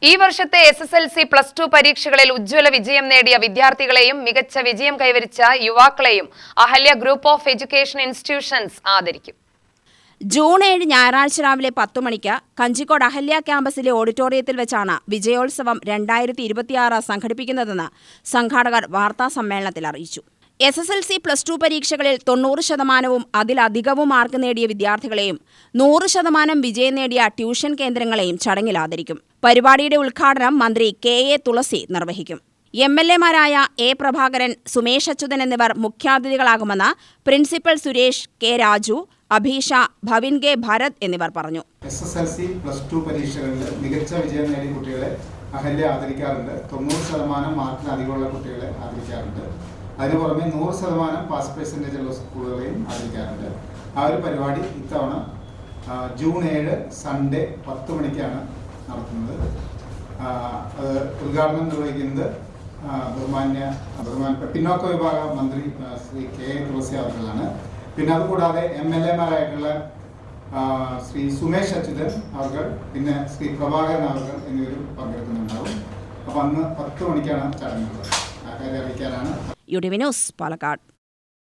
ഈ വർഷത്തെ SSLC +2 പരീക്ഷകളിൽ ഉജ്ജ്വല വിജയം നേടിയ വിദ്യാർത്ഥികളെയും മികച്ച വിജയം കൈവരിച്ച യുവാക്കളെയും Ahalia group of education institutions ആദരിക്കും. ജൂൺ 7 ഞായറാഴ്ച രാവിലെ 10 മണിക്ക് കഞ്ചിക്കോട് അഹല്യ ക്യാമ്പസിലെ ഓഡിറ്റോറിയത്തിൽ വെച്ചാണ് വിജയോത്സവം 2026 സംഘടിപ്പിക്കുന്നതെന്ന് സംഘാടകർ വാർത്താസമ്മേളനത്തിൽ അറിയിച്ചു. SSLC +2 പരീക്ഷകളിൽ 90% അതിലധികവും മാർക്ക് നേടിയ വിദ്യാർത്ഥികളെയും 100% വിജയം നേടിയ ട്യൂഷൻ കേന്ദ്രങ്ങളെയും ചടങ്ങിൽ ആദരിക്കും. പരിപാടിയുടെ ഉദ്ഘാടനം മന്ത്രി KA തുളസി നിർവഹിക്കും. MLA-മാരായ A. പ്രഭാകരൻ, സുമേഷ് അച്യുതൻ എന്നിവർ മുഖ്യാതിഥികളാകുമെന്ന് principal Suresh K. Raju, Abheesha, Bhavin K. Bharath എന്നിവർ പറഞ്ഞു. SSLC +2 പരീക്ഷകളിൽ മികച്ച വിജയം നേടിയ കുട്ടികളെ അഹല്യ ആദരിക്കാറുണ്ട്. 90% മാർക്കിന് അധികമുള്ള കുട്ടികളെ ആദരിക്കാറുണ്ട്. അതിനു പുറമെ 100% പാസ് പെർസെൻറ്റേജ് ഉള്ള സ്കൂളുകളെയും ആദരിക്കാറുണ്ട്. ആ ഒരു പരിപാടി ഇത്തവണ ജൂൺ 7 സൺഡേ 10 മണിക്കാണ് നടത്തുന്നത്. ഉദ്ഘാടനം നിർവഹിക്കുന്നത് ബഹുമാനപ്പെട്ട പിന്നോക്ക വിഭാഗ മന്ത്രി ശ്രീ KA തുളസി അവർകളാണ്. പിന്നെ അതുകൂടാതെ MLA-മാരായിട്ടുള്ള ശ്രീ സുമേഷ് അച്യുതൻ അവർ, പിന്നെ ശ്രീ പ്രഭാകരൻ അവർ എന്നിവരും പങ്കെടുക്കുന്നുണ്ടാവും. അപ്പോൾ അന്ന് 10 മണിക്കാണ് ചടങ്ങുള്ളത്. ആ കാര്യം അറിയിക്കാനാണ്. UTV news, Palakkad.